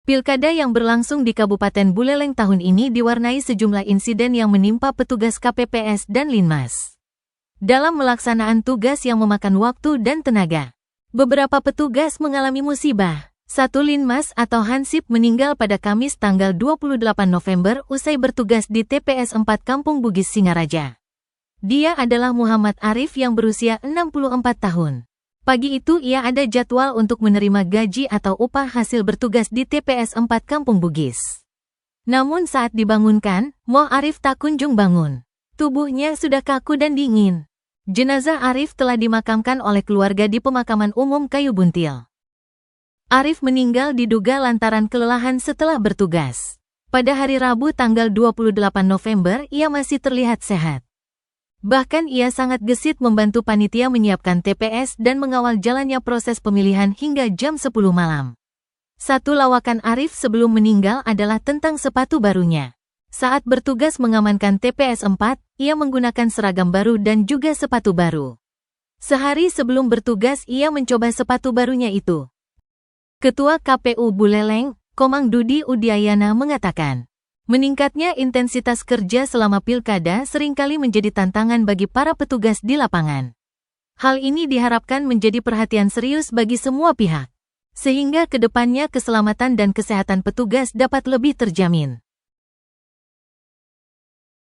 Pilkada yang berlangsung di Kabupaten Buleleng tahun ini diwarnai sejumlah insiden yang menimpa petugas KPPS dan Linmas. Dalam melaksanaan tugas yang memakan waktu dan tenaga, beberapa petugas mengalami musibah. Satu Linmas atau Hansip meninggal pada Kamis tanggal 28 November usai bertugas di TPS 4 Kampung Bugis Singaraja. Dia adalah Muhammad Arif yang berusia 64 tahun. Pagi itu ia ada jadwal untuk menerima gaji atau upah hasil bertugas di TPS 4 Kampung Bugis. Namun saat dibangunkan, Moh Arif tak kunjung bangun. Tubuhnya sudah kaku dan dingin. Jenazah Arif telah dimakamkan oleh keluarga di Pemakaman Umum Kayu Buntil. Arif meninggal diduga lantaran kelelahan setelah bertugas. Pada hari Rabu tanggal 28 November ia masih terlihat sehat. Bahkan ia sangat gesit membantu panitia menyiapkan TPS dan mengawal jalannya proses pemilihan hingga jam 10 malam. Satu lawakan Arif sebelum meninggal adalah tentang sepatu barunya. Saat bertugas mengamankan TPS 4, ia menggunakan seragam baru dan juga sepatu baru. Sehari sebelum bertugas ia mencoba sepatu barunya itu. Ketua KPU Buleleng, Komang Dudi Udiayana mengatakan, meningkatnya intensitas kerja selama pilkada seringkali menjadi tantangan bagi para petugas di lapangan. Hal ini diharapkan menjadi perhatian serius bagi semua pihak, sehingga ke depannya keselamatan dan kesehatan petugas dapat lebih terjamin.